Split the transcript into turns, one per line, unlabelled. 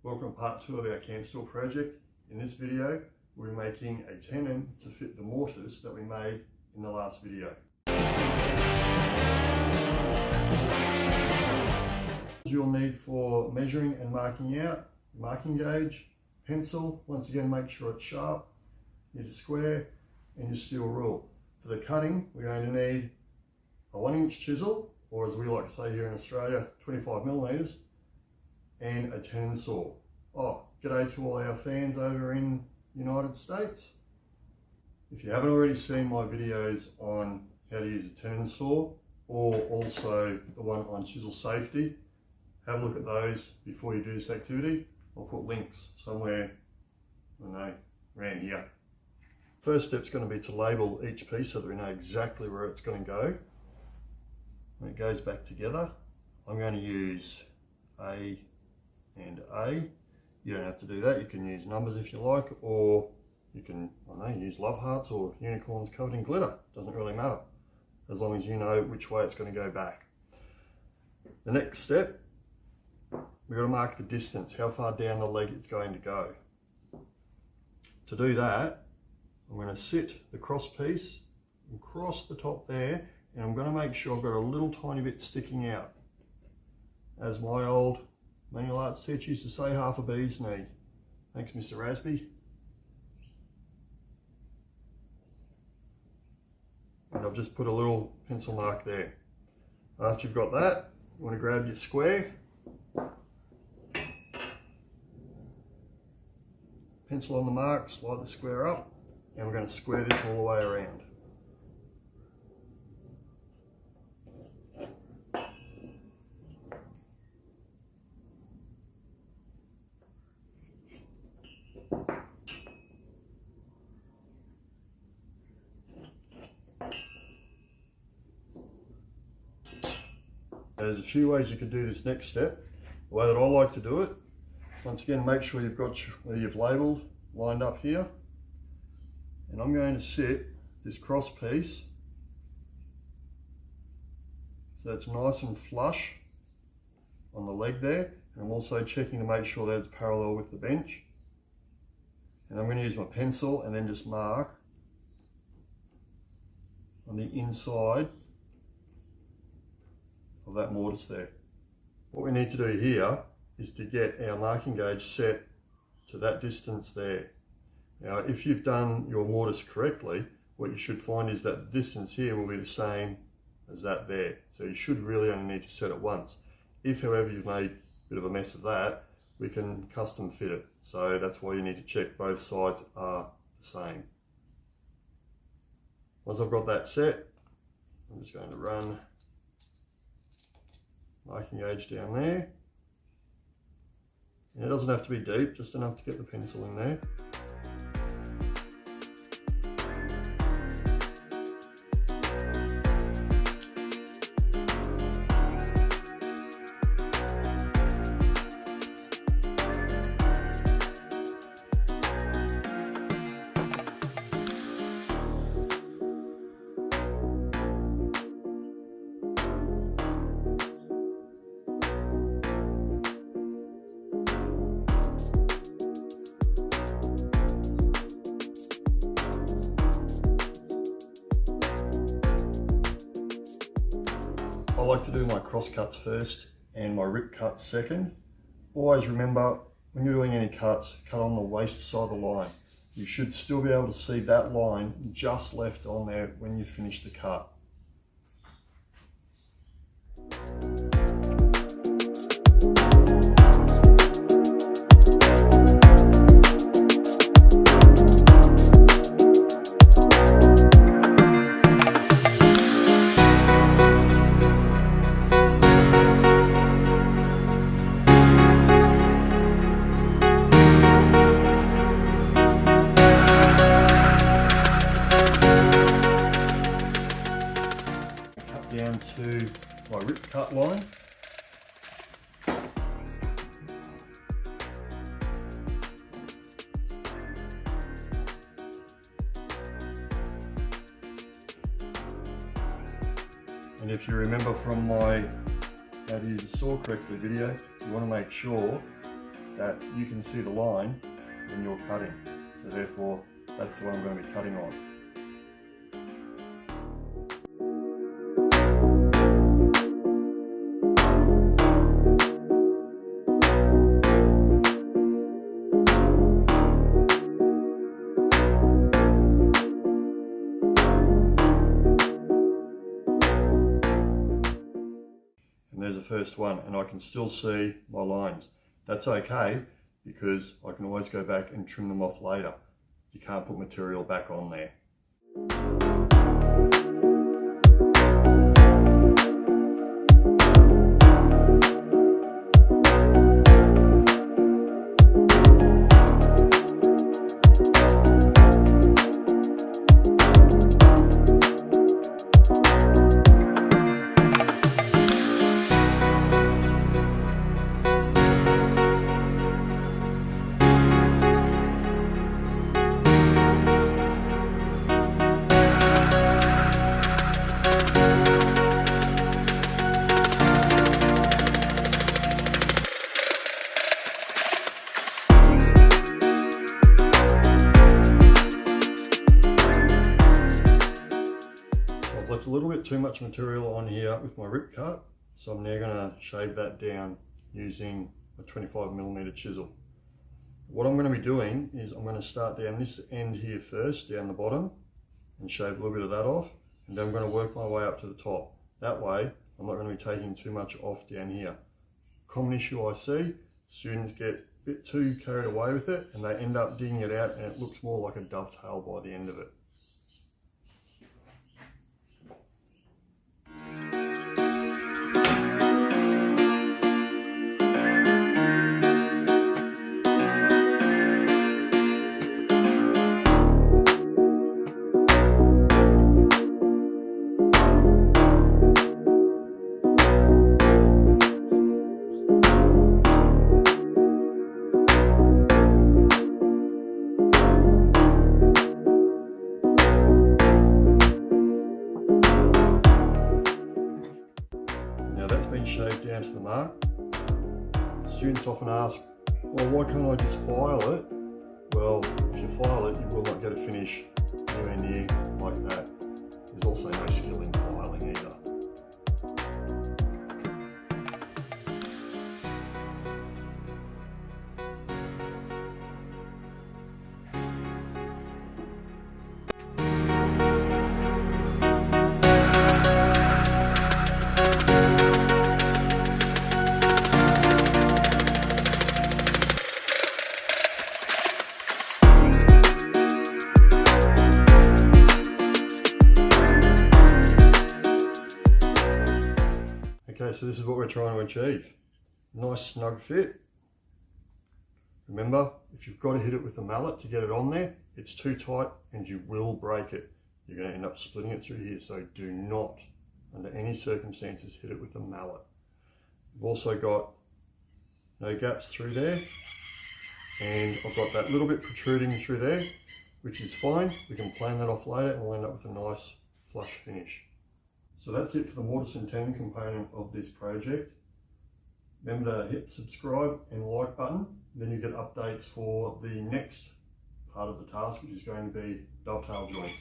Welcome to part 2 of our Campstool project. In this video, we're making a tenon to fit the mortise that we made in the last video. You'll need for measuring and marking out: marking gauge, pencil, once again make sure it's sharp, you need a square, and your steel rule. For the cutting, we're going to need a 1-inch chisel, or as we like to say here in Australia, 25mm, and a tenon saw. Oh, g'day to all our fans over in the United States. If you haven't already seen my videos on how to use a tenon saw, or also the one on chisel safety, have a look at those before you do this activity. I'll put links somewhere, I don't know, around here. First step's going to be to label each piece so that we know exactly where it's going to go. When it goes back together, I'm going to use A and A. You don't have to do that, you can use numbers if you like, or you can, I don't know, use love hearts or unicorns covered in glitter. Doesn't really matter, as long as you know which way it's going to go back. The next step, we've got to mark the distance, how far down the leg it's going to go. To do that, I'm going to sit the cross piece across the top there, and I'm going to make sure I've got a little tiny bit sticking out. As my old manual arts teacher used to say, half a bee's knee. Thanks, Mr. Rasby. And I've just put a little pencil mark there. After you've got that, you want to grab your square, pencil on the mark, slide the square up, and we're going to square this all the way around. There's a few ways you could do this next step. The way that I like to do it, once again, make sure you've got where you've labelled lined up here. And I'm going to sit this cross piece so it's nice and flush on the leg there. And I'm also checking to make sure that it's parallel with the bench. And I'm going to use my pencil and then just mark on the inside of that mortise there. What we need to do here is to get our marking gauge set to that distance there. Now, if you've done your mortise correctly, what you should find is that the distance here will be the same as that there. So you should really only need to set it once. If, however, you've made a bit of a mess of that, we can custom fit it. So that's why you need to check both sides are the same. Once I've got that set, I'm just going to run marking gauge down there. And it doesn't have to be deep, just enough to get the pencil in there. I like to do my cross cuts first and my rip cuts second. Always remember, when you're doing any cuts, cut on the waist side of the line. You should still be able to see that line just left on there when you finish the cut. Down to my rip cut line. And if you remember from my how to use a saw correctly video, you want to make sure that you can see the line when you're cutting. So therefore, that's what I'm going to be cutting on. And there's the first one, and I can still see my lines. That's okay, because I can always go back and trim them off later. You can't put material back on there. Left a little bit too much material on here with my rip cut, so I'm now going to shave that down using a 25mm chisel. What I'm going to be doing is I'm going to start down this end here first, down the bottom, and shave a little bit of that off, and then I'm going to work my way up to the top. That way I'm not going to be taking too much off down here. Common issue I see, students get a bit too carried away with it and they end up digging it out and it looks more like a dovetail by the end of it. Shaved down to the mark. Students often ask, well, why can't I just file it? Well, if you file it, you will not get a finish anywhere near like that. There's also no skill in filing either. Okay, so this is what we're trying to achieve. Nice snug fit. Remember, if you've got to hit it with a mallet to get it on there, it's too tight and you will break it. You're going to end up splitting it through here, so do not, under any circumstances, hit it with a mallet. You've also got no gaps through there, and I've got that little bit protruding through there, which is fine. We can plan that off later and we'll end up with a nice flush finish. So that's it for the mortise and tenon component of this project. Remember to hit the subscribe and like button, then you get updates for the next part of the task, which is going to be dovetail joints.